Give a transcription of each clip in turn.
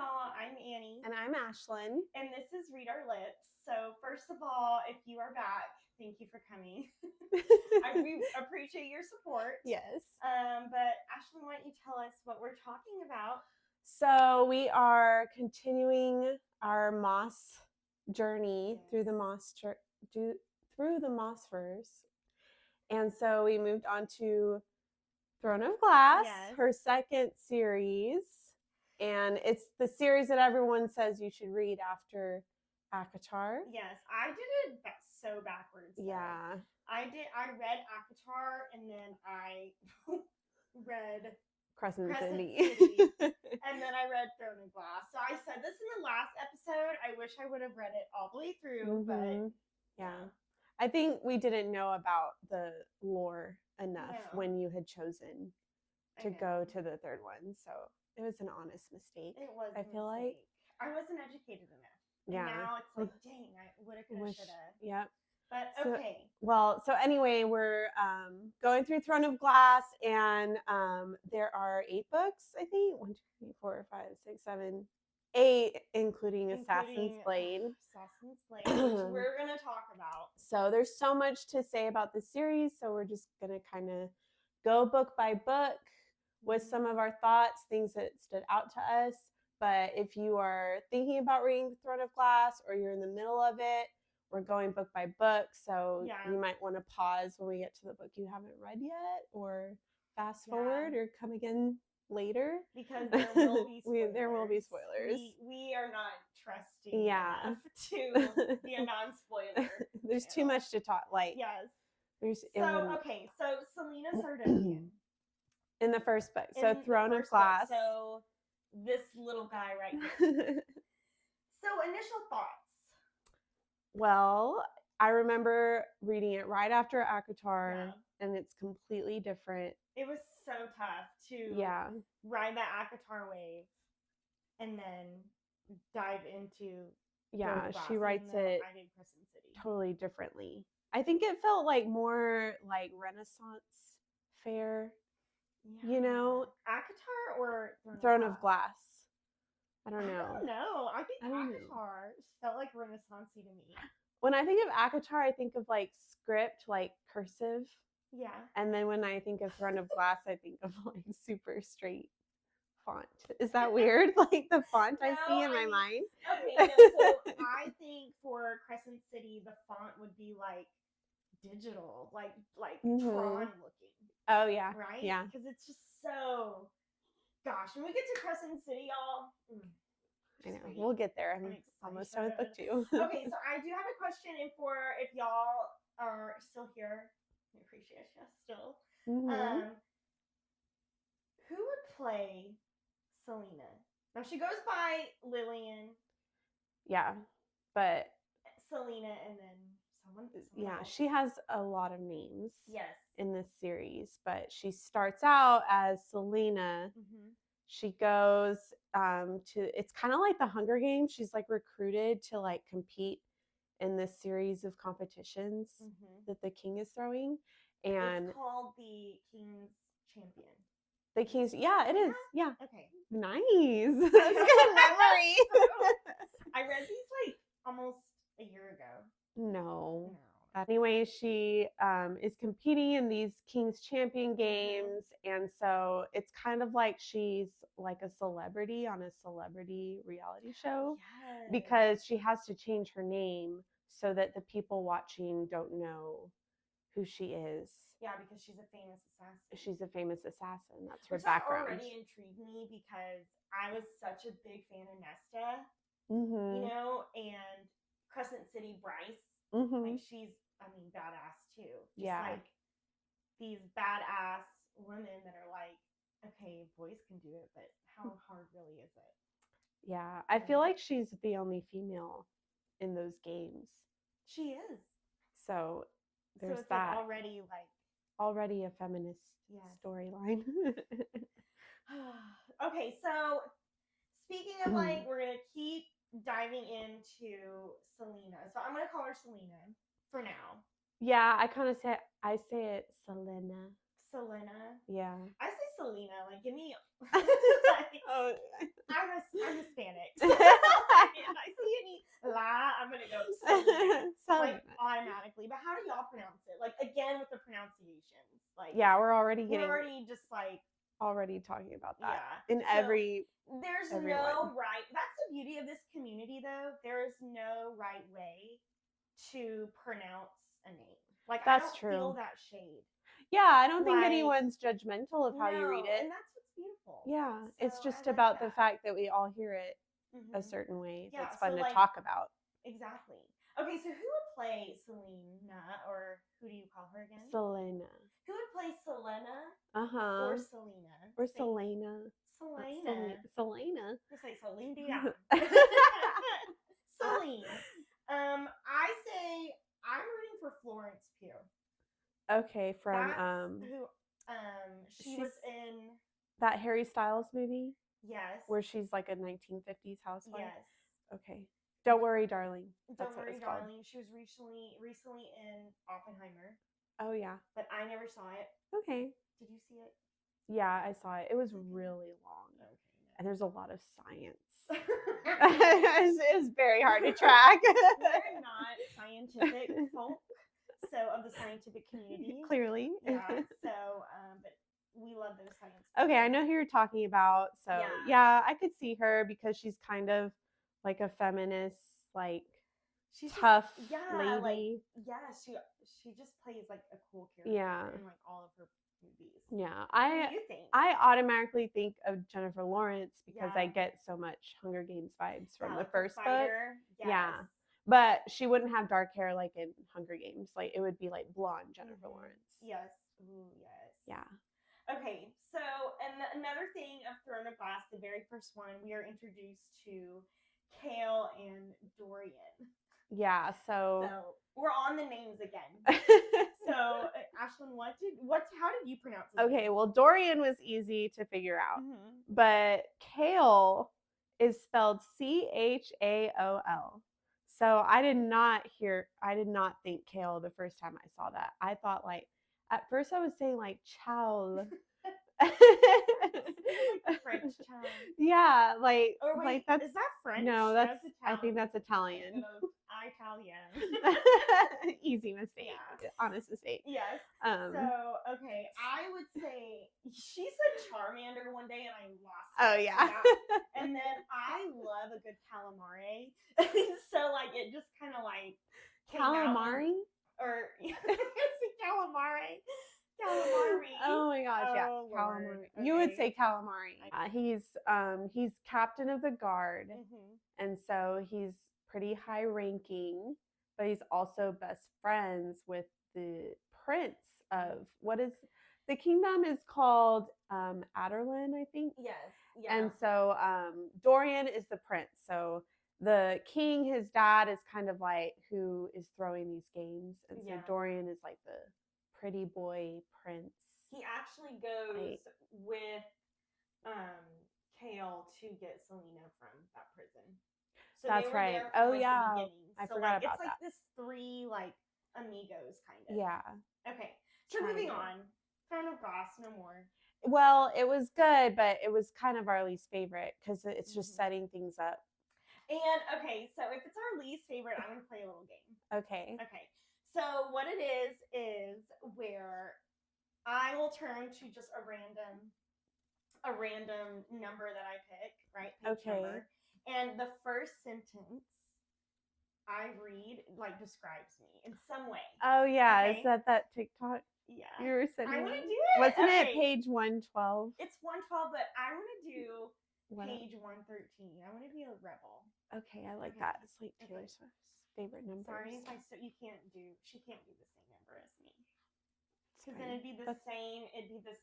y'all. I'm Annie. And I'm Ashlen. And this is Read Our Lips. So, first of all, if you are back, thank you for coming. We appreciate your support. Yes. But, Ashlen, why don't you tell us what we're talking about? So, we are continuing our Maas journey through the Maas verse. And so, we moved on to Throne of Glass, her second series. And it's the series that everyone says you should read after ACOTAR. Yes, I did it so backwards. Yeah. I read ACOTAR and then I read Crescent City. And then I read Throne of Glass. So I said this in the last episode. I wish I would have read it all the way through, but yeah. I think we didn't know about the lore enough when you had chosen to go to the third one. So it was an honest mistake. It was. I feel like I wasn't educated enough. Yeah. And now it's like, dang, I would have, could have, should have. Yep. But okay. So anyway, we're going through Throne of Glass, and there are 8 books, I think. 1, 2, 3, 4, 5, 6, 7, 8, including Assassin's Blade. Assassin's Blade, which we're gonna talk about. So there's so much to say about the series. So we're just gonna kind of go book by book with some of our thoughts, things that stood out to us. But if you are thinking about reading Throne of Glass or you're in the middle of it, we're going book by book. So you might want to pause when we get to the book you haven't read yet, or fast forward or come again later. Because there will be spoilers. There will be spoilers. We are not trusting enough to be a non-spoiler. There's too much to talk. So Selena Sardonian. In the first book. So Throne of Glass. So this little guy right here. So initial thoughts. Well, I remember reading it right after ACOTAR, and it's completely different. It was so tough to ride that ACOTAR wave and then dive into she writes it totally differently. I think it felt like more like Renaissance fair. You know, ACOTAR or Throne of Glass. I don't know. I don't know. I think ACOTAR felt like Renaissance-y to me. When I think of ACOTAR, I think of like script, like cursive. Yeah. And then when I think of Throne of Glass, I think of like super straight font. Is that weird? Like the font I see in my mind? Okay, so I think for Crescent City, the font would be like digital, like Tron looking. Oh, yeah. Right? Yeah. Because it's just so... Gosh, when we get to Crescent City, y'all... I know. We'll get there. I'm almost done with book 2. Okay, so I do have a question, and for if y'all are still here, I appreciate you still. Who would play Selena? Now, she goes by Lillian. Yeah, but... Selena, and then someone else. She has a lot of names. Yes. In this series, but she starts out as Selena. She goes it's kind of like the Hunger Games. She's like recruited to like compete in this series of competitions that the king is throwing, and it's called the King's Champion. The King's, it is. Yeah. Okay. Nice. That's good memory. I read these like almost a year ago. No. Anyway, she is competing in these King's Champion games, and so it's kind of like she's like a celebrity on a celebrity reality show because she has to change her name so that the people watching don't know who she is. Yeah, because she's a famous assassin. She's a famous assassin. That's her background. That already intrigued me because I was such a big fan of Nesta, you know, and Crescent City Bryce. Like she's, badass too. Just like these badass women that are like, okay, boys can do it, but how hard really is it? Yeah, I feel like she's the only female in those games. She is. So there's it's that. Like already a feminist storyline. Okay, so speaking of like, we're gonna keep diving into Selena. So I'm gonna call her Selena for now. Yeah, I say it Selena. Selena. Yeah. I say Selena. Like, give me. Oh. I'm Hispanic. Yeah, we're already just like already talking about that. Yeah. In every there's everyone. no right. That's the beauty of this community, though. There is no right way to pronounce a name. Like that's I don't true. feel that shade. Yeah, I don't think anyone's judgmental of how you read it. And that's what's beautiful. Yeah, so it's just about the fact that we all hear it a certain way. Yeah, that's fun so, to talk about. Exactly. Okay, so who would play Selena, or who do you call her again? Selena. Who would play Selena? Or Selena? Or Selena. Selena. You say Celine Dion. Celine. I say I'm rooting for Florence Pugh. Okay, from That's who she was in that Harry Styles movie? Yes. Where she's like a 1950s housewife? Yes. Okay. Don't Worry, Darling. Don't Worry, Darling. She was recently in Oppenheimer. Oh, yeah. But I never saw it. Okay. Did you see it? Yeah, I saw it. It was really long. Okay. And there's a lot of science. It's very hard to track. We're not scientific folk, so of the scientific community. Clearly. Yeah. So, but we love those science. Okay, I know who you're talking about. So yeah, I could see her because she's kind of like a feminist, like she's tough lady. She just plays like a cool character in like all of her movies. Yeah, what do you think? I automatically think of Jennifer Lawrence because I get so much Hunger Games vibes from the first book. Yes. Yeah, but she wouldn't have dark hair like in Hunger Games. Like it would be like blonde Jennifer Lawrence. Yes. Ooh, yes. Yeah. Okay, so another thing of Throne of Glass, the very first one, we are introduced to Kale and Dorian. Yeah, so we're on the names again. So Ashlen, how did you pronounce it? Okay, well Dorian was easy to figure out, but Kale is spelled Chaol. So I did not think Kale the first time I saw that. I thought like at first I was saying like chow. Like French chow. Yeah, like that's is that French? No, that's I think that's Italian. Italian. Easy mistake. Yeah. Honest mistake. Yes. So okay, I would say she said Charmander one day and I lost it. Oh yeah. And then I love a good calamari. So like it just kind of like calamari or calamari. Calamari. Oh my gosh, yeah, calamari. Okay. You would say calamari. He's captain of the guard, and so he's pretty high ranking, but he's also best friends with the prince of the kingdom is called Ashlen, I think. Yes. Yeah. And so Dorian is the prince. So the king, his dad, is kind of like who is throwing these games, and so Dorian is like the pretty boy prince. He actually goes with Kale to get Selena from that prison. So that's they were right. There from, the beginning. I forgot about that. It's like this three like amigos kind of. Yeah. Okay. So moving on. Throne of Glass, no more. Well, it was good, but it was kind of our least favorite because it's just setting things up. And okay, so if it's our least favorite, I'm gonna play a little game. Okay. Okay. So what it is where I will turn to just a random number that I pick, right? Page number. And the first sentence I read like describes me in some way. Oh yeah, is that TikTok? Yeah. You were sending. I want to do it. Wasn't it page 112? It's 112, but I want to do page 113. I want to be a rebel. Okay, I like that. It's like Taylor Swift's favorite number. Sorry if she can't do the same number as me. Because then it'd be the same.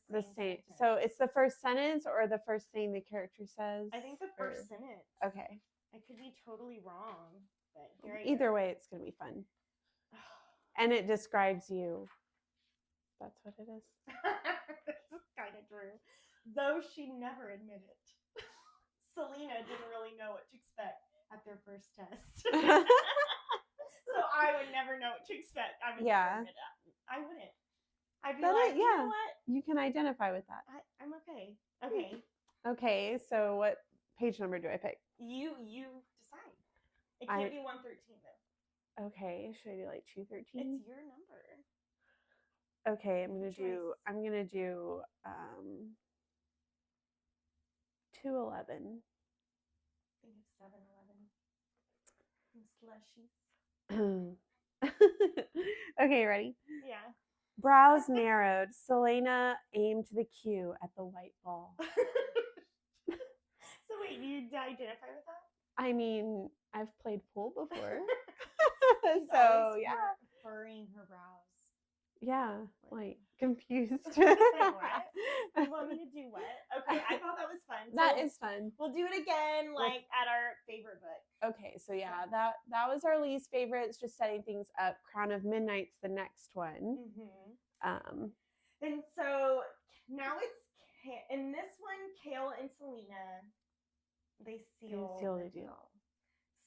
The same. So it's the first sentence or the first thing the character says? I think the first sentence. Okay. I could be totally wrong, but here I Either way, it's gonna be fun. And it describes you. That's what it is. This is kind of true. Though she never admitted. Selena didn't really know what to expect at their first test. So I would never know what to expect. I would never admit that. I wouldn't. I'd be like, you know what? You can identify with that. I'm okay. Okay. Okay, so what page number do I pick? You decide. It can't be 113 though. Okay, should I do like 213? It's your number. Okay, I'm gonna Good choice. do 211. Think of 7-Eleven. And slushies. Okay, ready? Yeah. Brows narrowed. Selena aimed the cue at the white ball. So wait, you identify with that? I mean, I've played pool before. She's So always yeah. furrowing her brows. Yeah, like confused. Like what? You want me to do what? Okay, I thought that was fun. That is fun. We'll do it again, like at our favorite book. Okay, so yeah, that was our least favorite. It's just setting things up. Crown of Midnight's the next one. And so now it's in this one, Kale and Selena, they seal the deal.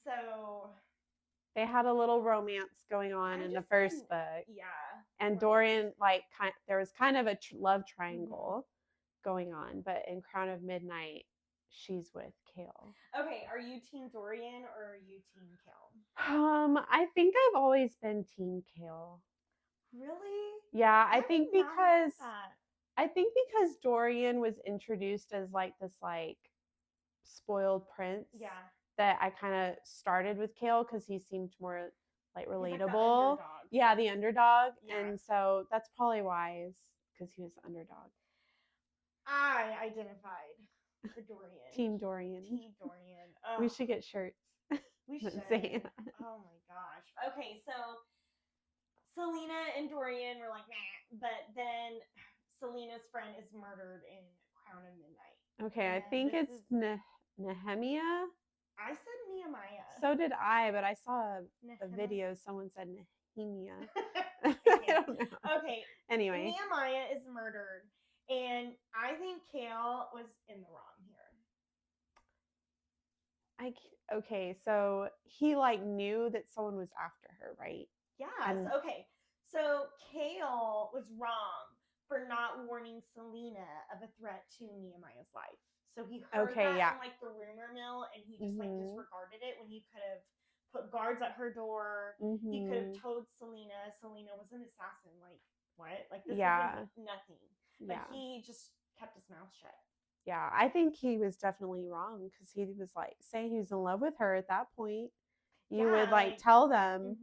So they had a little romance going on in the first book. Yeah. And Dorian, there was kind of a love triangle going on, but in Crown of Midnight, she's with Kale. Okay, are you Team Dorian or are you Team Kale? I think I've always been Team Kale. Really? Yeah, I think because Dorian was introduced as like this like spoiled prince. Yeah. That I kind of started with Kale because he seemed more like Like relatable. The underdog. Yeah. And so that's probably why, is because he was the underdog. I identified the Dorian. Team Dorian. Oh. We should get shirts. We should. Oh my gosh. Okay, so Selena and Dorian were like, nah, but then Selena's friend is murdered in Crown of Midnight. Okay, I think it's Nehemiah. I said Nehemiah. So did I, but I saw a video. Someone said Nehemiah. Okay. I don't know. Okay. Anyway. Nehemiah is murdered. And I think Kale was in the wrong here. Okay, so he like knew that someone was after her, right? Yeah. Okay. So Kale was wrong for not warning Selena of a threat to Nehemiah's life. So he heard that in like the rumor mill, and he just like disregarded it when he could have put guards at her door. He could have told Selena was an assassin. Like what? Like this is nothing. But he just kept his mouth shut. Yeah, I think he was definitely wrong because he was like saying he was in love with her at that point. You would like tell them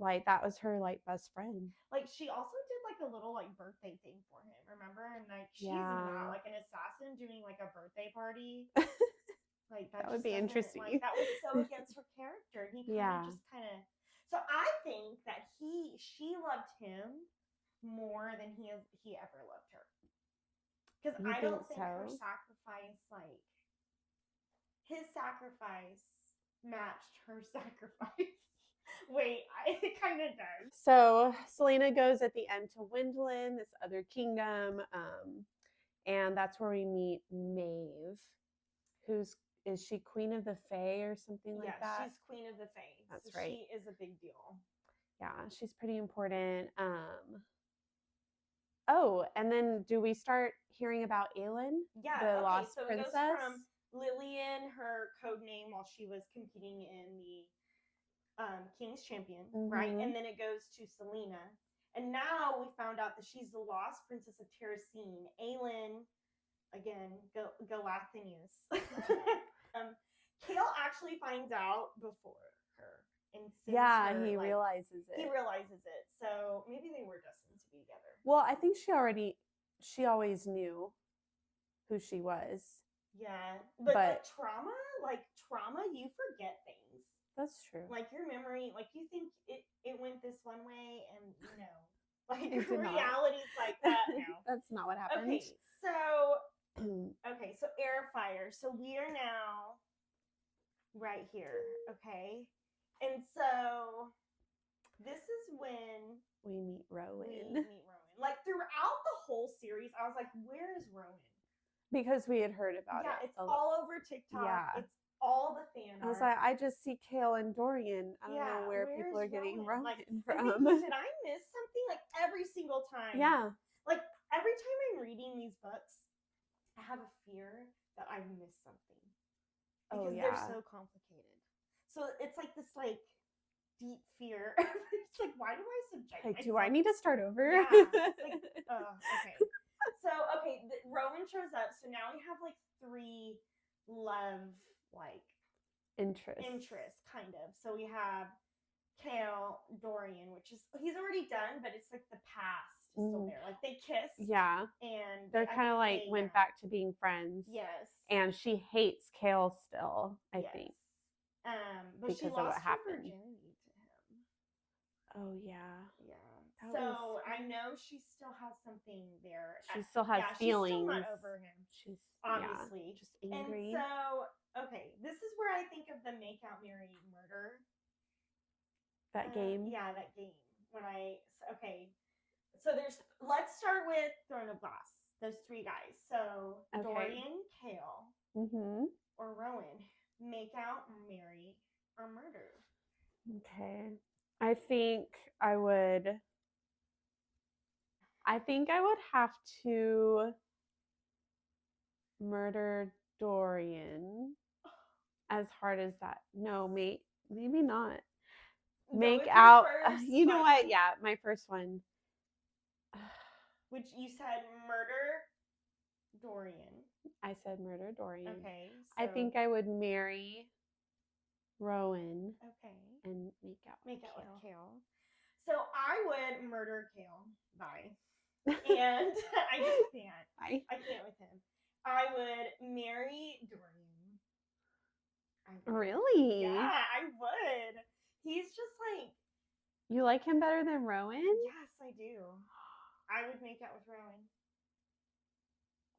like that was her like best friend. Like she also did like a little like birthday thing for him, remember? And like she's not like an assassin doing like a birthday party. Like that would be interesting. Like that was so against her character. He just kind of. So I think that she loved him more than he ever loved her. Because I don't think her sacrifice, like, his sacrifice matched her sacrifice. Wait, it kind of does. So Selena goes at the end to Wendlyn, this other kingdom, and that's where we meet Maeve, is she Queen of the Fae or something like that? Yeah, she's Queen of the Fae. That's right. She is a big deal. Yeah, she's pretty important. Oh, and then do we start hearing about Ashlen? Yeah, the lost princess? It goes from Lillian, her code name while she was competing in the King's Champion, right? And then it goes to Selena. And now we found out that she's the lost princess of Terracine. Ashlen, again, Galathinius. Kale actually finds out before her. And he realizes it. He realizes it. So maybe they were destined to be together. Well, I think she always knew who she was. Yeah. But trauma, you forget things. That's true. Like your memory, like you think it went this one way and like reality's like that now. That's not what happened. Okay, so air fire. So we are now right here, okay? And so this is when we meet Rowan. Like throughout the whole series, I was like, where is Rowan? Because we had heard about it. Yeah, it's all over TikTok. Yeah. It's all the fan art. I was like, I just see Kale and Dorian. I don't know where people are getting Rowan from. Did I miss something? Like every single time. Yeah. Like every time I'm reading these books, I have a fear that I've missed something. Because they're so complicated. So it's like this like deep fear. It's like, why do I subject myself? Do I need to start over? Yeah. It's like, okay. So, Rowan shows up. So now we have like 3 love, like, interests, kind of. So we have Kale, Dorian, which is, he's already done, but it's like the past is still there. Like, they kissed. Yeah. And they're kind of like went back to being friends. Yes. And she hates Kale still, I think. But because she lost of what happened. her virginity to him. Oh, yeah. Yeah. So I know she still has something there. She still has feelings. She's still not over him. She's obviously just angry. And so, this is where I think of the make out, marry, murder. That game? Yeah, that game. So let's start with Throne of Glass. Those 3 guys. So Dorian, Kale, or Rowan. Make out, marry, or murder. Okay. I think I would have to murder Dorian. As hard as that. No, maybe not. Make out. You know what? Yeah, my first one. Which you said murder Dorian. I said murder Dorian. Okay. So I think I would marry Rowan. Okay. And make out with Kale. So I would murder Kale. Bye. And I just can't. I can't with him. I would marry Dorian. Really? Yeah, I would. He's just like... You like him better than Rowan? Yes, I do. I would make out with Rowan.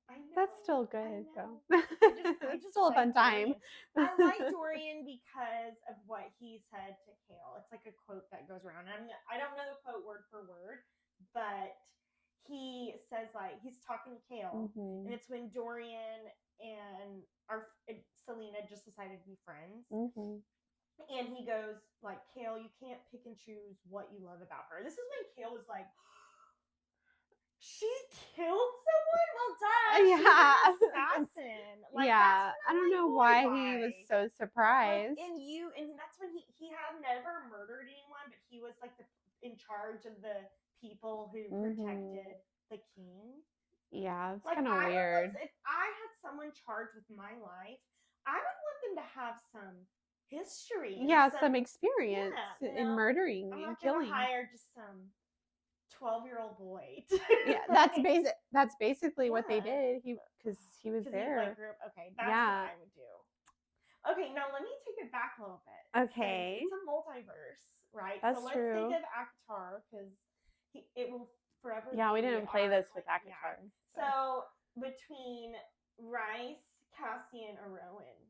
I know. That's still good, though. It's still a fun time. I like Dorian because of what he said to Kale. It's like a quote that goes around. I don't know the quote word for word, but he says, like, he's talking to Kale, and it's when Dorian and Selena just decided to be friends. And he goes, like, Kale, you can't pick and choose what you love about her. This is when Kale was like, she killed someone? Well, duh. Yeah. She's an assassin. Like, yeah. I don't know why he was so surprised. Like, and that's when he had never murdered anyone, but he was like in charge of the people who protected the king. Yeah, it's kind of weird. If I had someone charged with my life, I would want them to have some history. Yeah, some experience in murdering and killing. I'm not gonna hire just some 12-year-old boy. Yeah, that's basically what they did. Because he was there. Okay, that's what I would do. Okay, now let me take it back a little bit. Okay. It's a multiverse, right? That's so true. Let's think of Akatar, because it will forever. Yeah, we didn't play this with Akatar. Yeah. So between Rice, Cassian, or Rowan.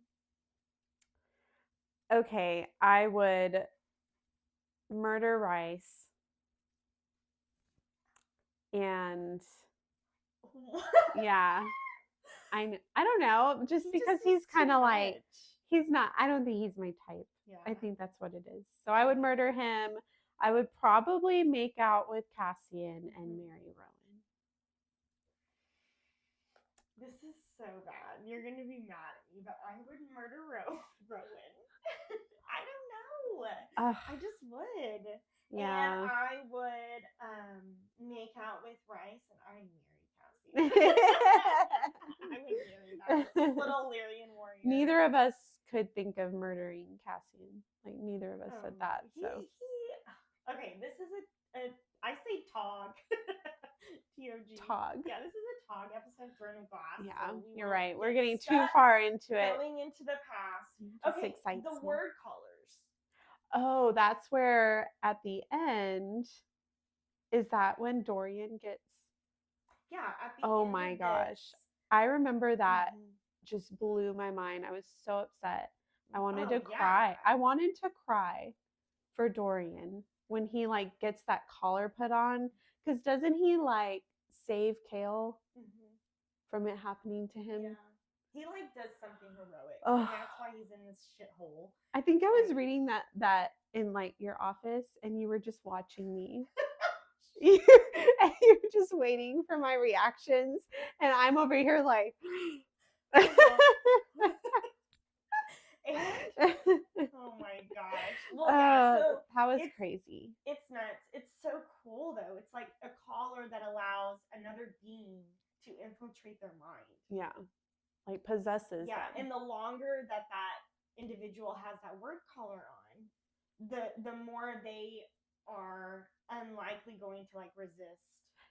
Okay, I would murder Rice. And yeah, I don't know, just because he's kind of like, he's not, I don't think he's my type. Yeah. I think that's what it is. So I would murder him. I would probably make out with Cassian and marry Rowan. This is so bad. You're going to be mad at me, but I would murder Rowan. I don't know. I just would. Yeah. And I would make out with Rice, and I would marry Cassian. I would marry that little Lyrian warrior. Neither of us could think of murdering Cassian. Like, neither of us said that. Okay, this is I say TOG. TOG. TOG. Yeah, this is a TOG episode, Throne of Glass. Yeah, so you're right. We're getting too far into it. Going into the past. Okay, the word colors. Oh, that's where at the end, is that when Dorian gets... Yeah, at the end. Oh my gosh. I remember that just blew my mind. I was so upset. I wanted to cry. I wanted to cry for Dorian when he like gets that collar put on. Because doesn't he like save Kale from it happening to him? Yeah. He like does something heroic. And that's why he's in this shithole. I think I was reading that in like your office, and you were just watching me. And you're just waiting for my reactions, and I'm over here like oh my my gosh. Well, yeah, so that was crazy. It's nuts. It's so cool, though. It's like a collar that allows another being to infiltrate their mind. Yeah. Like possesses them. And the longer that individual has that word collar on, the more they are unlikely going to like resist.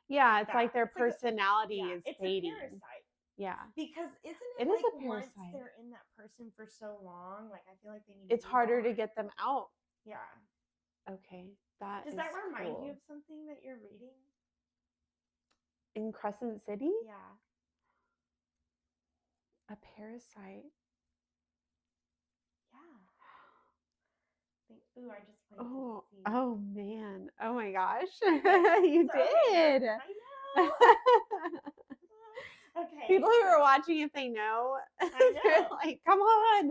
Yeah, it's like their personality is fading. It's a parasite. Yeah. Because isn't it like is a parasite. Once they're in that person for so long, like I feel like they need it's harder to get them out. Yeah. Okay. Does that remind you of something that you're reading? In Crescent City? Yeah. A parasite. Yeah. Ooh, I just played. Oh man. Oh my gosh. You did. I know. Okay. People who are watching, if they know, they're like, come on.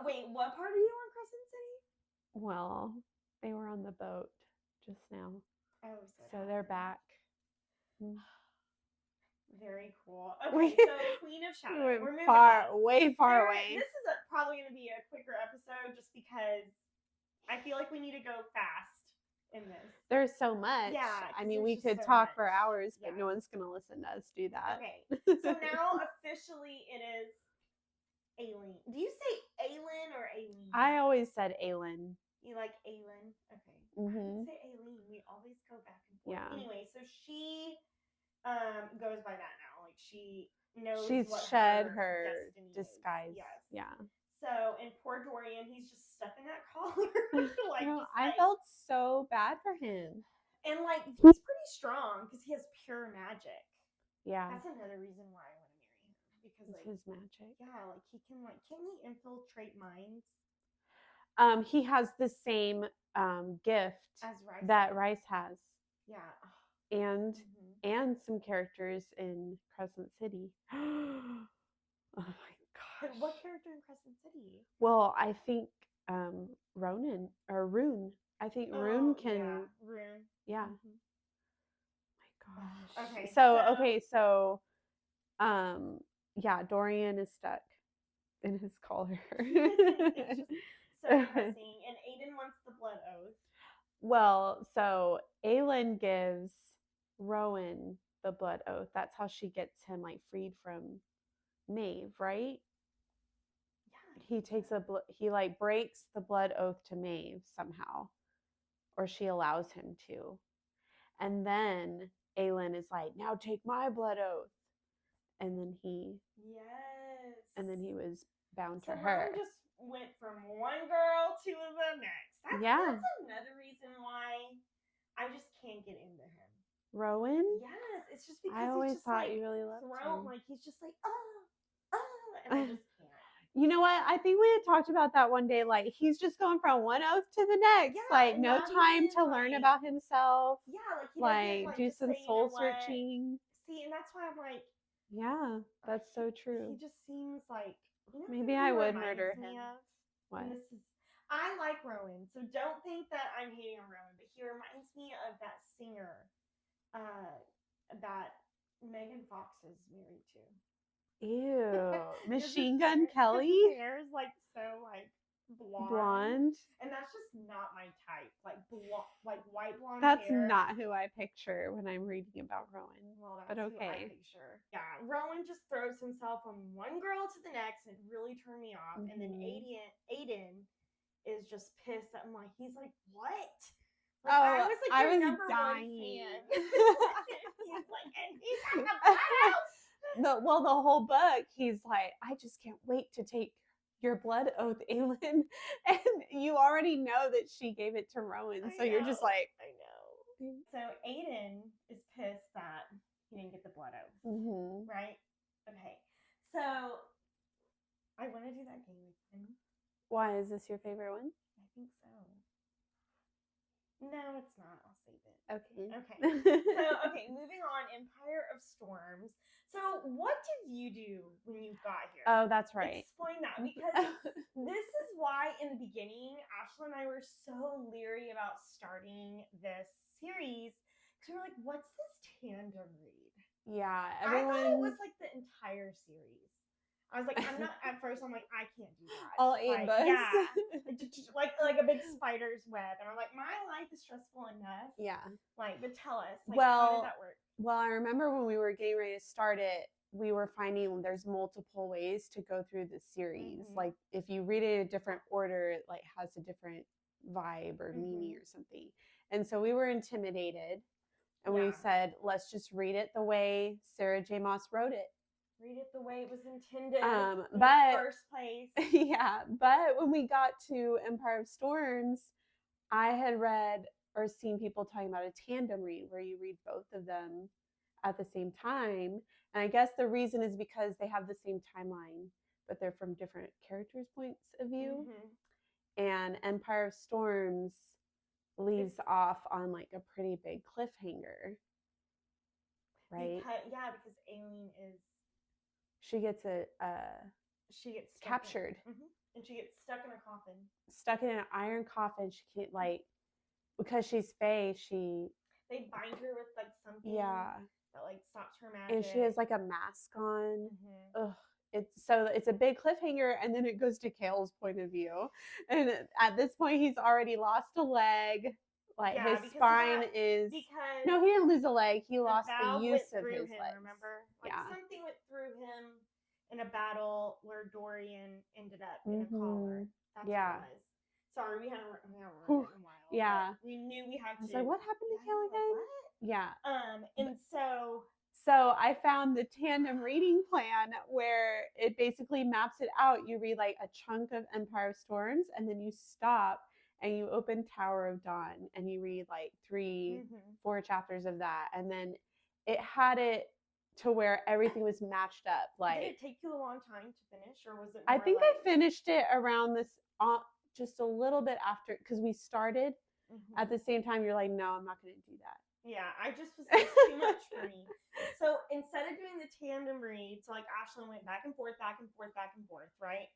Wait, what part are you on Crescent City? Well, they were on the boat just now. Oh, so they're back. Very cool. Okay, so Queen of Shadow. We're moving way far away. This is probably going to be a quicker episode just because I feel like we need to go fast in this. There's so much. Yeah. I mean, we could talk for hours, but no one's going to listen to us do that. Okay. So now officially it is Aileen. Do you say Aileen or Aileen? I always said Aileen. You like Aileen? Okay. Mm-hmm. I say Aileen. We always go back and forth. Yeah. Anyway, so she goes by that now. Like she's shed her disguise. Yes. Yeah. So, and poor Dorian, he's just stuck in that collar. I felt so bad for him. And like he's pretty strong because he has pure magic. Yeah. That's another reason why I want to marry him because it's his magic. Yeah, like he can can he infiltrate minds? He has the same gift as Rice has. Yeah. And some characters in Crescent City. Oh my gosh. What character in Crescent City? Well, I think Rune. I think Rune can. Yeah. Rune. Yeah. Mm-hmm. Oh my gosh. Okay. So, yeah, Dorian is stuck in his collar. It's just so depressing. And Aiden wants the blood oath. Well, so Aelin gives Rowan the blood oath. That's how she gets him like freed from Maeve, right? Yeah. He takes he like breaks the blood oath to Maeve somehow, or she allows him to, and then Aelin is like, "Now take my blood oath," and then he was bound to her. Rowan just went from one girl to the next. That's another reason why I just can't get into him. Rowan? Yes, it's just because I always thought you really loved him. Like he's just like, and I just can't. You know what? I think we had talked about that one day. Like he's just going from one oath to the next. Yeah, like no time to learn about himself. Yeah, like do some soul searching. See, and that's why I'm like, yeah, that's so true. He just seems like maybe I would murder him. What? I like Rowan, so don't think that I'm hating on Rowan, but he reminds me of that singer that Megan Fox is married to. Ew. Machine Gun Kelly? His hair is like so like blonde. And that's just not my type. Like white blonde That's hair. not who I picture when I'm reading about Rowan. Well, that's but okay. who I picture. Yeah, Rowan just throws himself from one girl to the next and really turned me off. Mm-hmm. And then Aiden is just pissed. I'm like, he's like, what? Like, I was like, your number dying. 1 fan. He's like, and he's like a blood oath. The whole book, he's like, I just can't wait to take your blood oath, Aelin. And you already know that she gave it to Rowan. So you're just like, I know. So Aiden is pissed that he didn't get the blood oath. Mm-hmm. Right? Okay. So I want to do that game again. Why? Is this your favorite one? I think so. No, it's not. I'll save it. Okay. So, moving on. Empire of Storms. So, what did you do when you got here? Oh, that's right. Explain that, because this is why in the beginning, Ashlen and I were so leery about starting this series because we were like, "What's this tandem read?" Yeah, I thought it was like the entire series. I was like, I'm not, at first I'm like, I can't do that. All 8 books. Yeah. like a big spider's web. And I'm like, my life is stressful enough. Yeah. Like, but tell us, like, well, how did that work? Well, I remember when we were getting ready to start it, we were finding there's multiple ways to go through the series. Like if you read it in a different order, it like has a different vibe or meaning or something. And so we were intimidated, and we said, let's just read it the way Sarah J. Maas wrote it. Read it the way it was intended in the first place. Yeah, but when we got to Empire of Storms, I had read or seen people talking about a tandem read where you read both of them at the same time. And I guess the reason is because they have the same timeline, but they're from different characters' points of view. And Empire of Storms leaves off on like a pretty big cliffhanger. Right? Because Aileen is... She gets captured. And she gets stuck in a coffin. Stuck in an iron coffin. She can't, like, because she's Fae, they bind her with like something that like stops her magic. And she has like a mask on. Ugh. It's a big cliffhanger, and then it goes to Cale's point of view. And at this point he's already lost a leg. Like his spine is no, he didn't lose a leg. He lost the use of his legs. Remember? Like something went through him in a battle where Dorian ended up in a collar. That's what it was. Sorry, we haven't read it in a while. Yeah. We knew we had to. It's like, what happened to Cale again? Yeah. And so I found the tandem reading plan where it basically maps it out. You read like a chunk of Empire of Storms, and then you stop and you open Tower of Dawn and you read like 3-4 chapters of that. And then it had it to where everything was matched up. Like, did it take you a long time to finish, or was it? I think I finished it around this just a little bit after, because we started at the same time. You're like, no, I'm not going to do that. Yeah, I just was like, too much for me. So instead of doing the tandem read, so like Ashlen went back and forth, right?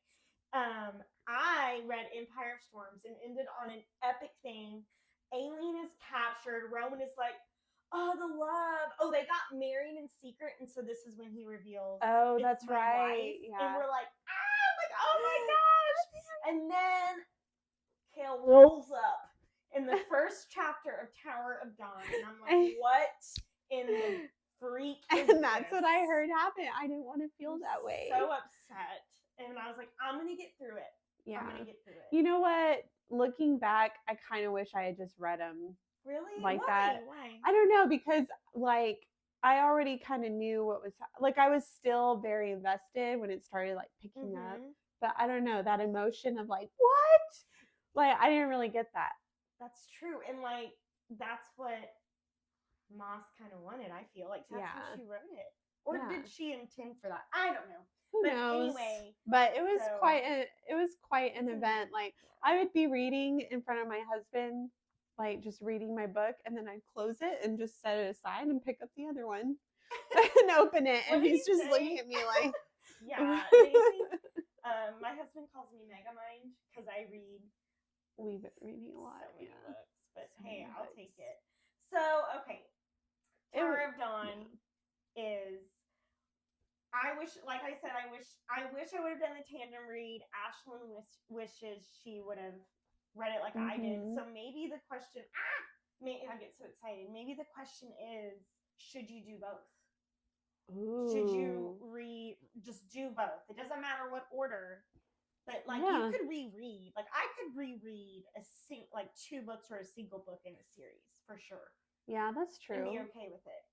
I read Empire of Storms and ended on an epic thing. Aileen is captured. Roman is like, oh, the love. Oh, they got married in secret, and so this is when he reveals. Oh, that's right. Yeah. And we're like, oh my gosh. And then Cale rolls up in the first chapter of Tower of Dawn, and I'm like, what in the freak is And that's this? what I heard happen. I didn't want to feel that way. So upset. And I was like, I'm going to get through it. Yeah. I'm going to get through it. You know what? Looking back, I kind of wish I had just read them. Really? Like Why? that. Why? I don't know, because like I already kind of knew what was like. I was still very invested when it started like picking up. But I don't know, that emotion of like, what? Like, I didn't really get that. That's true. And like, that's what Maas kind of wanted, I feel. Like, that's how she wrote it. Or did she intend for that? I don't know. Who knows? Anyway. But it was quite an event. Like, I would be reading in front of my husband, like just reading my book, and then I'd close it and just set it aside and pick up the other one and open it. And he's just looking at me like, my husband calls me Megamind because I read. We've been reading a lot. So many books, but hey, I'll take it. So, okay. Tower of Dawn is, I wish, like I said, I wish I would have done the tandem read. Ashlen wishes she would have read it like I did. So maybe the question, I get so excited. Maybe the question is, should you do both? Ooh. Should you just do both? It doesn't matter what order, but like you could reread. Like I could reread like 2 books or a single book in a series for sure. Yeah, that's true. And be okay with it.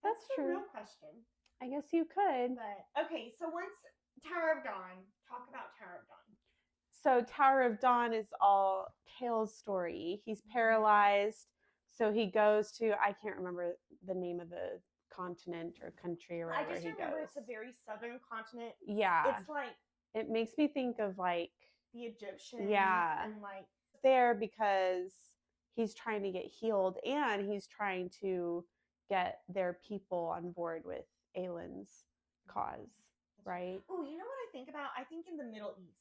That's true. Real question. I guess you could. But okay, so once Tower of Dawn, talk about Tower of Dawn. So Tower of Dawn is all Cale's story. He's paralyzed, so he goes to, I can't remember the name of the continent or country or wherever he goes. I just remember it's a very southern continent. Yeah. It's like, it makes me think of like the Egyptians. Yeah. And like there because he's trying to get healed, and he's trying to get their people on board with Aylin's cause, right? Oh, you know what I think about? I think in the Middle East.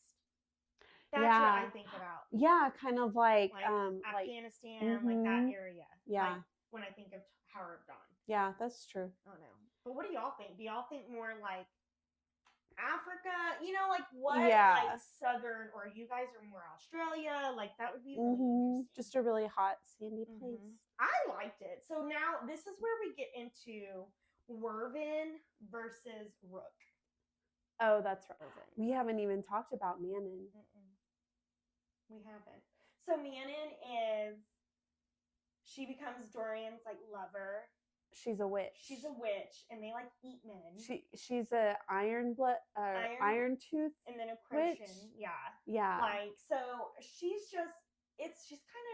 That's what I think about. Yeah, kind of like Afghanistan, like that area. Yeah. Like when I think of Tower of Dawn. Yeah, that's true. Oh no. But what do y'all think? Do y'all think more like Africa? You know, like what like southern, or you guys are more Australia, like that would be really interesting. Just a really hot sandy place. I liked it. So now this is where we get into Werven versus Rook. Oh, that's right. We haven't even talked about Manon. We haven't. So Manon she becomes Dorian's like lover. She's a witch. She's a witch, and they like eat men. She's a iron tooth, and then a Croatian. Yeah. Like so, she's kind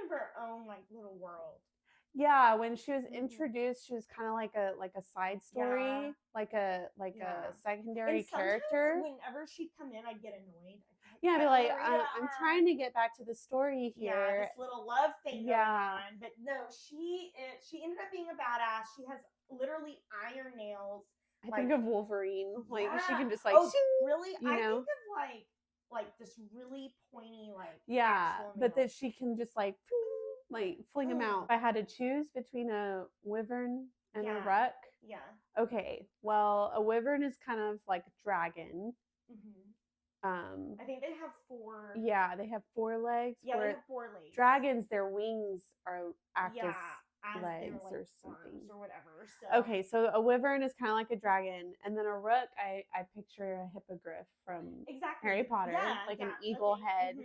of her own like little world. Yeah, when she was introduced, she was kind of like a side story, like a secondary character. Whenever she'd come in, I'd get annoyed. Yeah, I'd be like, I'm trying to get back to the story here. Yeah, this little love thing going on. But no, she ended up being a badass. She has literally iron nails. I think of Wolverine. Like she can just like really? I think of like this really pointy but that she can just like fling them out. If I had to choose between a wyvern and a ruck. Yeah. Okay. Well, a wyvern is kind of like a dragon. I think they have 4. Yeah, they have 4 legs. Yeah, they have 4 legs. Dragons, their wings act as legs like or something or whatever. So. Okay, so a wyvern is kind of like a dragon, and then a rook, I picture a hippogriff from Harry Potter, an eagle head.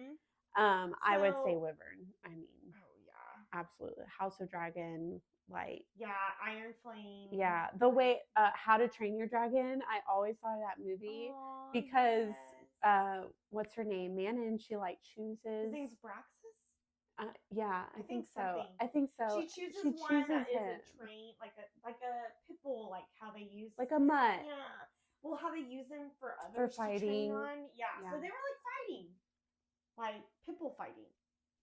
I would say wyvern. I mean, absolutely, House of Dragon. Iron Flame. Yeah, the way How to Train Your Dragon. I always thought of that movie because what's her name? Manon. She chooses. His name's Braxis. I think so. I think so. She chooses one that isn't trained, like a pit bull, like how they use like a mutt. Yeah. Well, how they use them for others for fighting. To train on. Yeah. So they were fighting, like pit bull fighting,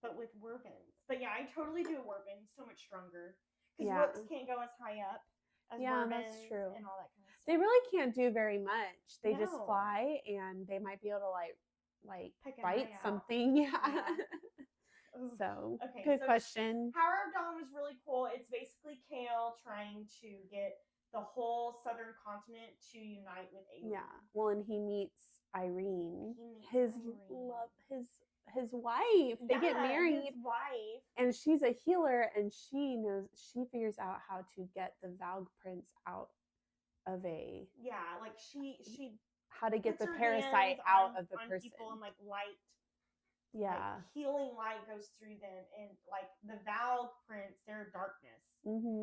but with wyverns. But yeah, I totally do a wyvern. So much stronger. Because rooks can't go as high up as that's true. And all that kind of stuff. They really can't do very much. They just fly, and they might be able to bite something. So good question. Power of Dawn was really cool. It's basically Kale trying to get the whole southern continent to unite with Aileen. Yeah. Well, and he meets Irene. His wife. They get married. His wife. And she's a healer, and she figures out how to get the Valg Prince out of she how to get the parasite out of the person. People and light. Yeah. Healing light goes through them, and the Valg Prince, they're darkness.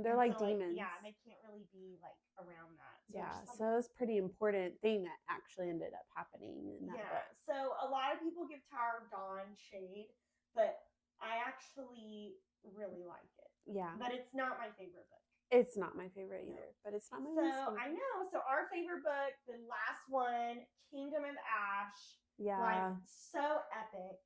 They're like demons. They can't really be around that. So so it was a pretty important thing that actually ended up happening in that book. So a lot of people give Tower of Dawn shade, but I actually really like it. Yeah. But it's not my favorite book. It's not my favorite either, but it's not my least favorite. I know. So our favorite book, the last one, Kingdom of Ash. Yeah. So epic.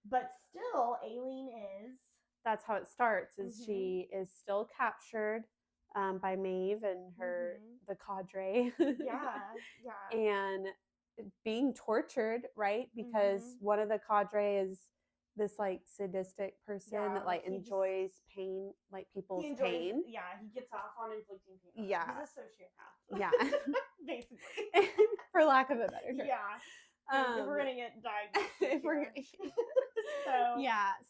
But still, Aileen is. That's how it starts, is she is still captured by Maeve and the cadre. And being tortured, right? Because one of the cadre is this sadistic person that enjoys pain, people's pain. Yeah, he gets off on inflicting pain. Yeah. He's a sociopath. Yeah. Basically. For lack of a better term. Yeah. If we're gonna get diagnosed.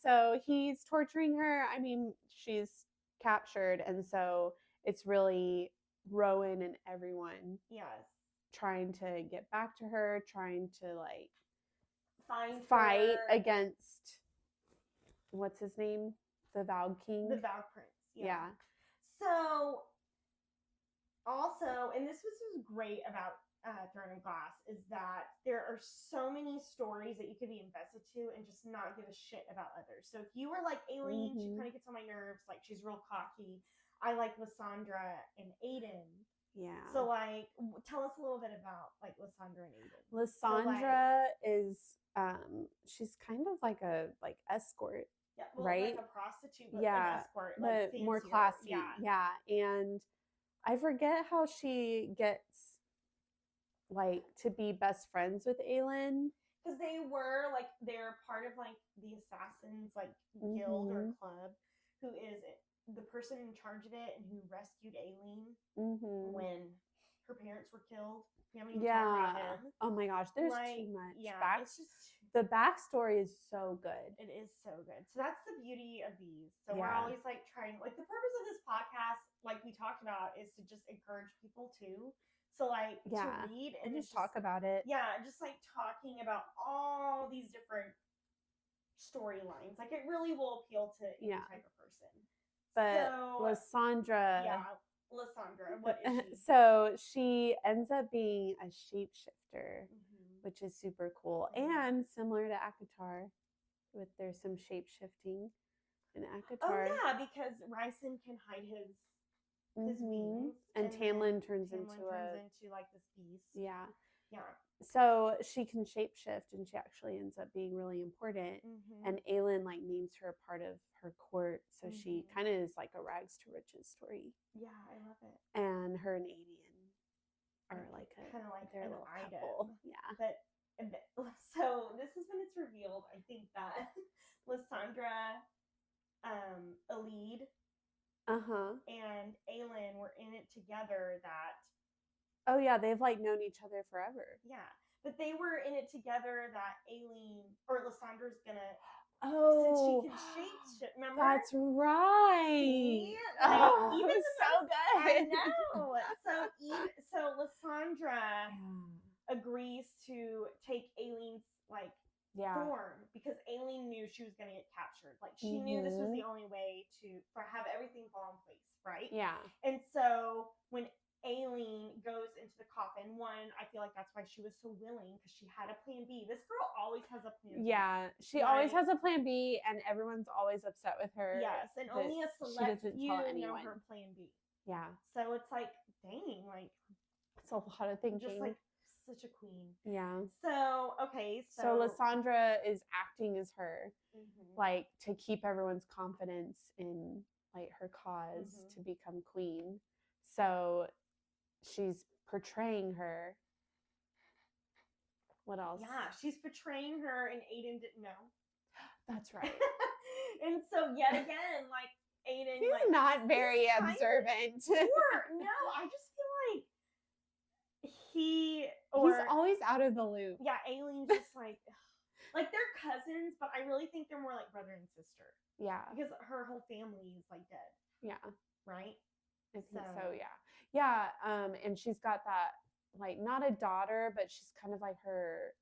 So he's torturing her. I mean, she's captured, and so it's really Rowan and everyone trying to get back to her, trying to fight against what's his name, the Valg King, the Valg Prince. So also, and this was great about Throne of Glass, is that there are so many stories that you could be invested to and just not give a shit about others. So if you were like Aileen, she kind of gets on my nerves, she's real cocky. I like Lysandra and Aiden. Yeah. So tell us a little bit about Lysandra and Aiden. Lysandra is she's kind of like a escort. Yeah, right? Like a prostitute, but escort, but more classy. Yeah. And I forget how she gets to be best friends with Aelin. Because they're part of the assassins guild or club, who is the person in charge of it and who rescued Aileen when her parents were killed. We haven't even talked about him. Oh my gosh, there's like, too much. Yeah, it's just the backstory is so good. It is so good. So that's the beauty of these. So we're always like trying, like the purpose of this podcast, like we talked about, is to just encourage people too. So like to read and just talk about it. Yeah, just like talking about all these different storylines. Like it really will appeal to any type of person. But Lysandra. Yeah, Lysandra. What is she? So she ends up being a shapeshifter, which is super cool. And similar to ACOTAR, there's some shape-shifting in ACOTAR. Oh yeah, because Rhysand can hide his wings. And Tamlin turns into like this beast. Yeah. Yeah. So she can shapeshift, and she actually ends up being really important. And Aelin like names her a part of her court, so she kind of is like a rags to riches story. Yeah, I love it. And her and Aedion are like kind of like their an little item. couple. Yeah. But so this is when it's revealed. I think that Lysandra, Elide, and Aelin were in it together. That. Oh yeah, they've like known each other forever. Yeah, but they were in it together. That Aelin or Lysandra's gonna. Oh, since she can shapeshift. Remember? That's right. See? Like, even so good. I know. So Lysandra agrees to take Aelin's form because Aelin knew she was gonna get captured. Like she knew this was the only way to have everything fall in place, right? Yeah. And so when Aelin goes into the coffin, I feel like that's why she was so willing, because she had a plan B. This girl always has a plan B. Yeah, she always has a plan B, and everyone's always upset with her. Yes, and only a select few know her plan B. Yeah. So it's like, dang, like it's a lot of thinking. Just like such a queen. Yeah. So okay, so Lysandra is acting as her, like to keep everyone's confidence in like her cause to become queen. So she's portraying her. What else? Yeah, she's portraying her, and Aiden didn't know. That's right. And so yet again, like Aiden, he's not very observant. No, I just feel like he's always out of the loop. Yeah, Aileen's just like they're cousins, but I really think they're more like brother and sister. Yeah, because her whole family is like dead. Yeah, right. I think so. Yeah. And she's got that, like, not a daughter, but she's kind of like her.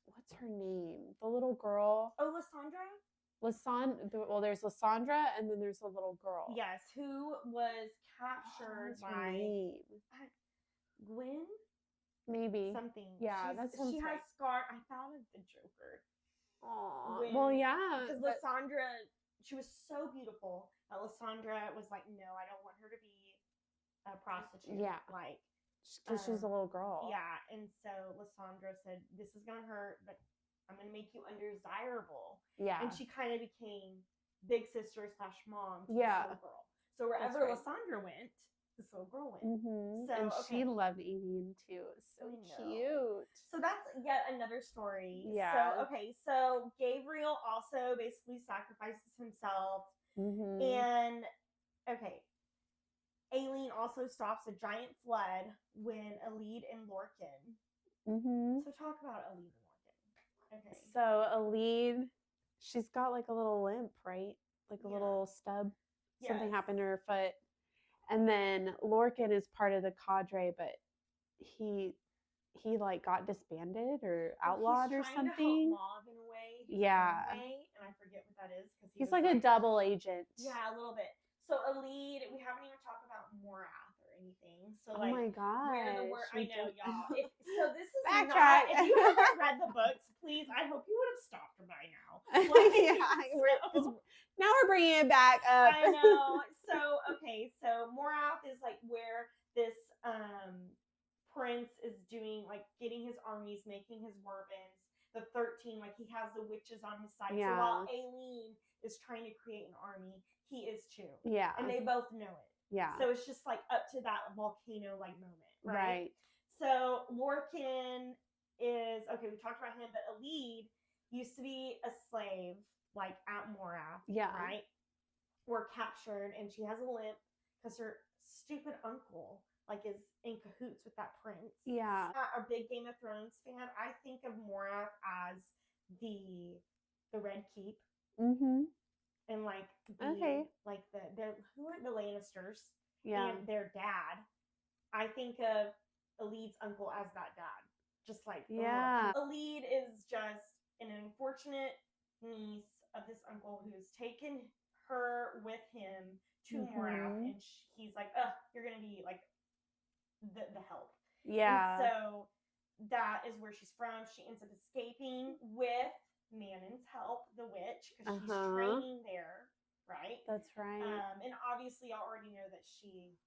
What's her name? The little girl. Oh, Lysandra. Well, there's Lysandra, and then there's a little girl. Yes, who was captured by Gwen. Maybe something. Yeah, that's she has scar. I thought of the Joker. Aww. Well, yeah, because Lysandra, she was so beautiful. Lysandra was like, no, I don't want her to be a prostitute. Yeah, like because she's a little girl. Yeah, and so Lysandra said, "This is gonna hurt, but I'm gonna make you undesirable." Yeah, and she kind of became big sister / mom to this little girl. So wherever Lysandra went, this little girl went. So and she loved Aedion too. It was so cute. So that's yet another story. Yeah. So Gabriel also basically sacrifices himself. And Aelin also stops a giant flood when Elide and Lorcan. So talk about Elide and Lorcan. So Elide, she's got like a little limp, right? Like a little stub. Something happened to her foot. And then Lorcan is part of the cadre, but he like got disbanded or outlawed or something. To help Mauve in a way. And I forget what that is because he's like a double agent. Yeah, a little bit. So Elide, we haven't even talked about Morath or anything. So oh my god, I know, y'all. So this is backtrack. If you haven't read the books, please, I hope you would have stopped her by now. Now we're bringing it back up. I know. So Morath is like where this prince is doing, like, getting his armies, making his weapons. The 13, like, he has the witches on his side. So while Aelin is trying to create an army, he is too. Yeah. And they both know it. Yeah. So it's just like up to that volcano like moment, right? So Lorcan is we talked about him, but Elide used to be a slave, like at Morath. Yeah. Right? Or captured, and she has a limp because her stupid uncle like is in cahoots with that prince. Yeah. A big Game of Thrones fan, I think of Morath as the Red Keep. Mm-hmm. And like like the who are the Lannisters? Yeah. And their dad. I think of Elid's uncle as that dad. Just like Elid is just an unfortunate niece of this uncle who's taken her with him to Morath, and he's like, you're gonna be like the help. Yeah. And so that is where she's from. She ends up escaping with Manon's help, the witch, because she's training there, right? That's right. And obviously, I already know that she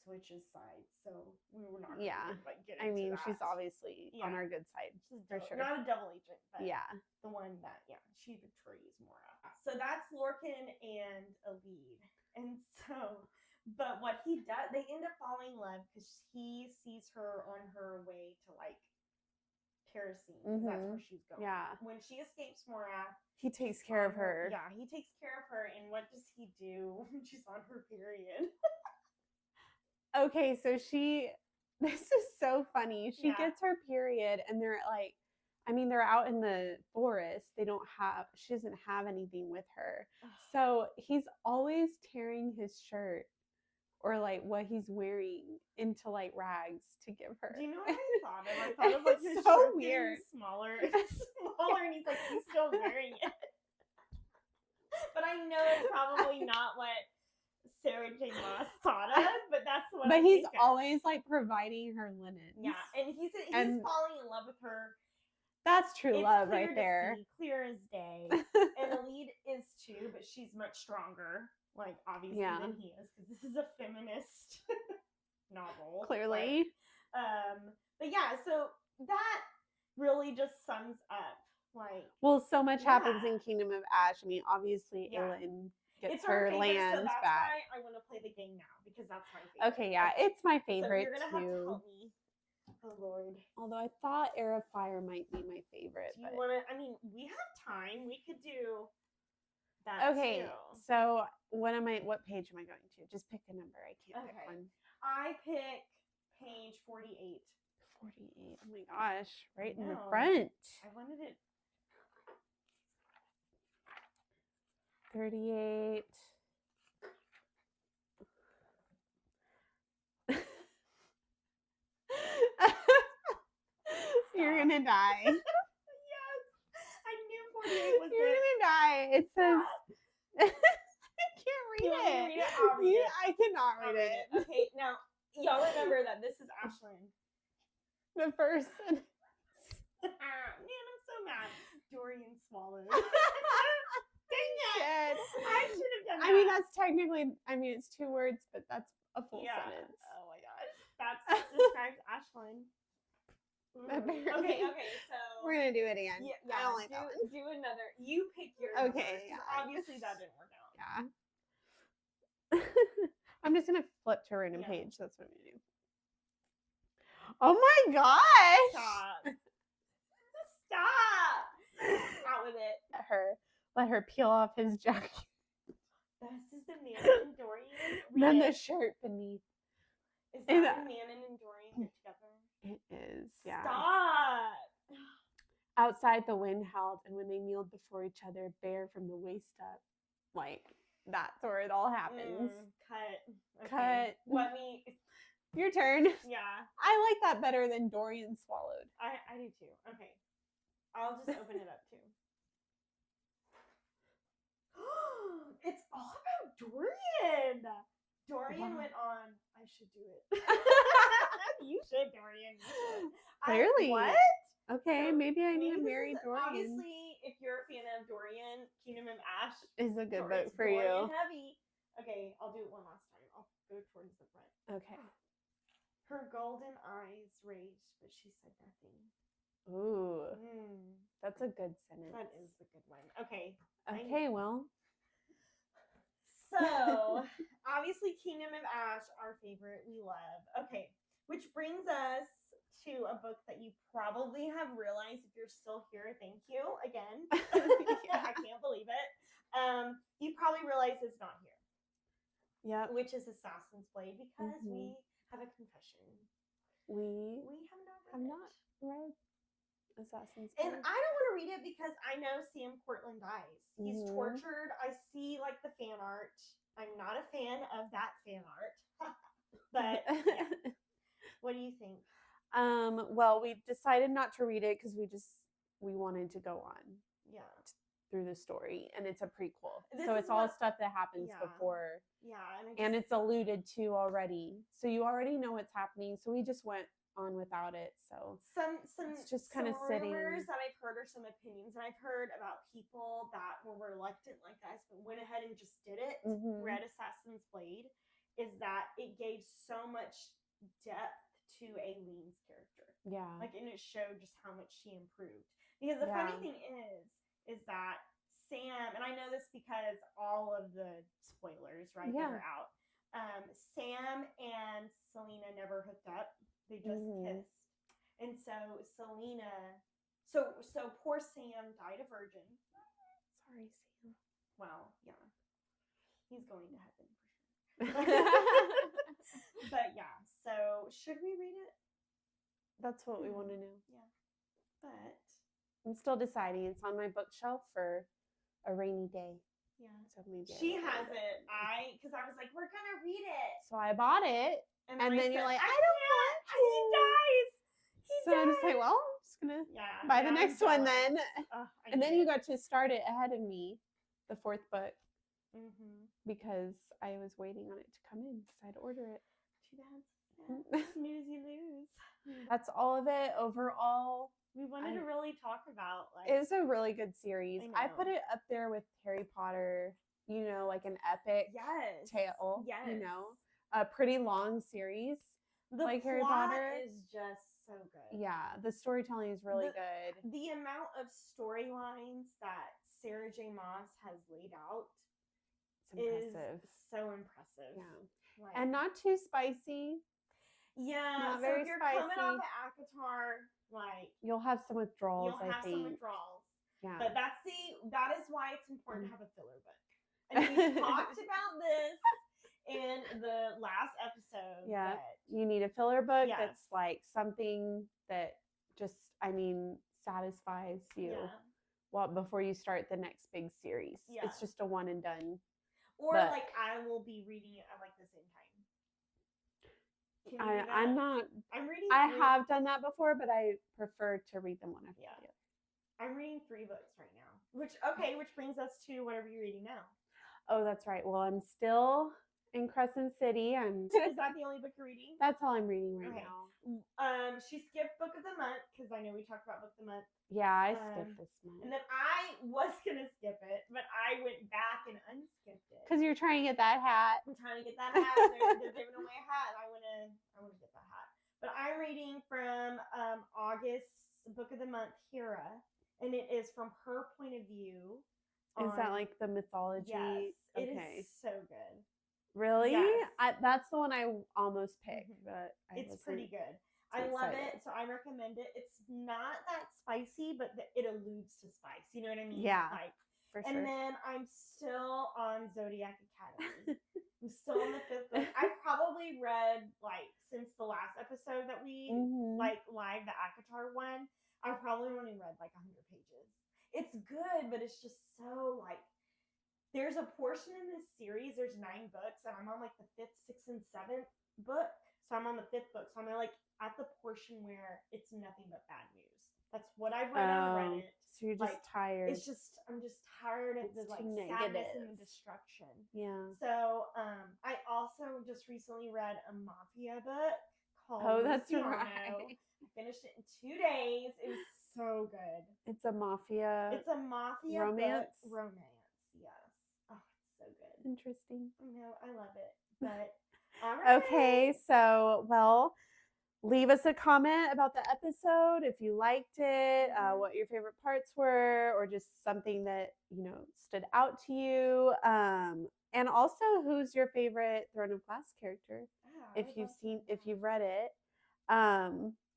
switches sides, so we were not. Yeah, like get I mean, that. she's obviously on our good side for sure. Not a double agent, but yeah, the one that she betrays Mora. So that's Lorcan and Elid, and so. But what he does, they end up falling in love because he sees her on her way to like Kerosene. That's where she's going. Yeah. When she escapes Morath, he takes care of her. Yeah, he takes care of her. And what does he do when she's on her period? Okay, so this is so funny. She gets her period and they're like, I mean, they're out in the forest. She doesn't have anything with her. So he's always tearing his shirt or like what he's wearing into like rags to give her. Do you know what I thought of? I thought of like his so shirt weird. Smaller and and he's like, he's still wearing it. But I know it's probably not what Sarah J. Maas thought of, but that's what. But he's always like providing her linen. Yeah, and he's falling in love with her. That's true love right there. Clear as day. And Elid is too, but she's much stronger, like obviously than he is, because this is a feminist novel. Clearly. But yeah, so that really just sums up like. Well, so much happens in Kingdom of Ash. I mean, obviously, Aelin gets her lands so that's back. Why I want to play the game now, because that's my favorite. Okay, yeah, it's my favorite so you're gonna too. Have to help me. Oh Lord. Although I thought Heir of Fire might be my favorite. Do you want to? I mean, we have time. We could do that. Okay, too. So what page am I going to? Just pick a number. I can't pick one. I pick page 48. 48. Oh my gosh, right in the front. I wanted it. 38. You're gonna die. Yes, I knew 48 was You're gonna die. It says. I can't read it. Read it? I'll read it. I cannot read it. Okay, now y'all remember that this is Ashlen. The first. Man, I'm so mad. Dorian swallowed. Dang it! I should have done that. I mean, that's technically. I mean, it's 2 words, but that's a full sentence. Oh my gosh, that describes Ashlen. Okay, so we're gonna do it again. Yeah, I don't like that one. Do another. You pick your. Okay. Yeah. Obviously, that didn't work out. Yeah. I'm just gonna flip to a random page. That's what I'm gonna do. Oh my gosh! Stop! Stop! Out with it. Let her peel off his jacket. This is the Manon and Dorian. Then the shirt beneath. Is that when Manon and Dorian get together? It is, yeah. Stop! Outside the wind howled, and when they kneeled before each other, bare from the waist up. Like, that's where it all happens. Cut. Okay. Cut. Let me... Your turn. Yeah. I like that better than Dorian swallowed. I do too. Okay. I'll just open it up too. It's all about Dorian. Dorian went on. I should do it. You should, Dorian. You should. Clearly. What? Okay, so maybe I need to marry Dorian. Obviously, if you're a fan of Dorian, Kingdom of Ash is a good book for Dorian you. Heavy. Okay, I'll do it one last time. I'll go towards the front. Okay. Her golden eyes raged, but she said nothing. Ooh. That's a good sentence. That is a good one. Okay. Okay, well. So, obviously, Kingdom of Ash, our favorite, we love. Okay, which brings us to a book that you probably have realized if you're still here. Thank you again. I can't believe it. You probably realize it's not here. Yep. which is Assassin's Blade, because we have a confession. We have not read Assassin's Blade. Blade. And I don't want to read it because I know Sam Cortland dies. He's tortured. I see like the fan art. I'm not a fan of that fan art. But yeah. What do you think? Well, we decided not to read it because we wanted to go on. Yeah. Through the story, and it's a prequel. So it's all stuff that happens before. Yeah. And it's alluded to already. So you already know what's happening. So we just went on without it. So it's just kind of sitting. Rumors that I've heard, or some opinions that I've heard about people that were reluctant like us, but went ahead and just did it, read Assassin's Blade, is that it gave so much depth to Aileen's character. Yeah. Like, and it showed just how much she improved. Because the funny thing is that Sam, and I know this because all of the spoilers, right, that are out, Sam and Selena never hooked up. They just kissed. And so Selena, so poor Sam died a virgin. Sorry, Sam. Well, yeah. He's going to heaven for sure. But yeah, so should we read it? That's what we want to know. Yeah. But I'm still deciding. It's on my bookshelf for a rainy day. Yeah. So maybe she has it. Because I was like, we're going to read it. So I bought it. And then you're like, I don't want to. He dies. I'm just like, well, I'm just going to buy the next one then. And then you got to start it ahead of me, the 4th book. Because I was waiting on it to come in because I had to order it. Too bad. Snooze, you lose. That's all of it overall. We wanted to really talk about it's a really good series. I put it up there with Harry Potter, like an epic tale. Yes. A pretty long series. The Harry Potter is just so good. Yeah, the storytelling is really good. The amount of storylines that Sarah J. Maas has laid out is so impressive. Yeah. And not too spicy. Yeah, not very if you're spicy. coming off of ACOTAR, you'll have some withdrawals. You'll have some withdrawals. Yeah. But that is why it's important to have a filler book. And we talked about this in the last episode. Yeah. You need a filler book that's something that just, satisfies you before you start the next big series. Yeah. It's just a one and done. Or book. I will be reading it at the same time. I'm not. I'm reading. I have done that before, but I prefer to read them one after the other. I'm reading 3 books right now. Which brings us to whatever you're reading now. Oh, that's right. Well, I'm still in Crescent City. Is that the only book you're reading? That's all I'm reading right now. She skipped Book of the Month because I know we talked about Book of the Month. Yeah, I skipped this month. And then I was gonna skip it, but I went back and unskipped it. Because you're trying to get that hat. I'm trying to get that hat. They're giving away a hat. I wanna get that hat. But I'm reading from August's Book of the Month, Hera, and it is from her point of view. Is that the mythology? Yes, it is so good. Really? Yes. That's the one I almost picked, but it's pretty good. I love it, so I recommend it. It's not that spicy, but it alludes to spice. You know what I mean? Yeah, for sure. And then I'm still on Zodiac Academy. I'm still on the 5th book. I've probably read since the last episode that we live the ACOTAR one. I've probably only read 100 pages. It's good, but it's just so there's a portion in this series. There's 9 books, and I'm on the 5th, 6th, and 7th book. So I'm on the 5th book. So I'm at the portion where it's nothing but bad news. That's what I've read on Reddit. So you're just tired. I'm just tired of the sadness and the destruction. Yeah. So I also just recently read a mafia book called that's Luciano. right. I finished it in 2 days. It was so good. It's a mafia. Romance. Romance. Yes. Oh, it's so good. Interesting. No, I love it. But all right. Okay, so leave us a comment about the episode if you liked it, what your favorite parts were, or just something that stood out to you. And also, who's your favorite Throne of Glass character? If you've read it.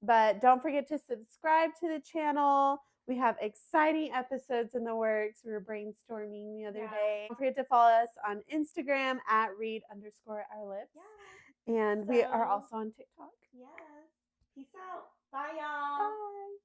But don't forget to subscribe to the channel. We have exciting episodes in the works. We were brainstorming the other day. Don't forget to follow us on Instagram at read_our_lips. Yeah. And we are also on TikTok. Yes. Peace out. Bye, y'all. Bye.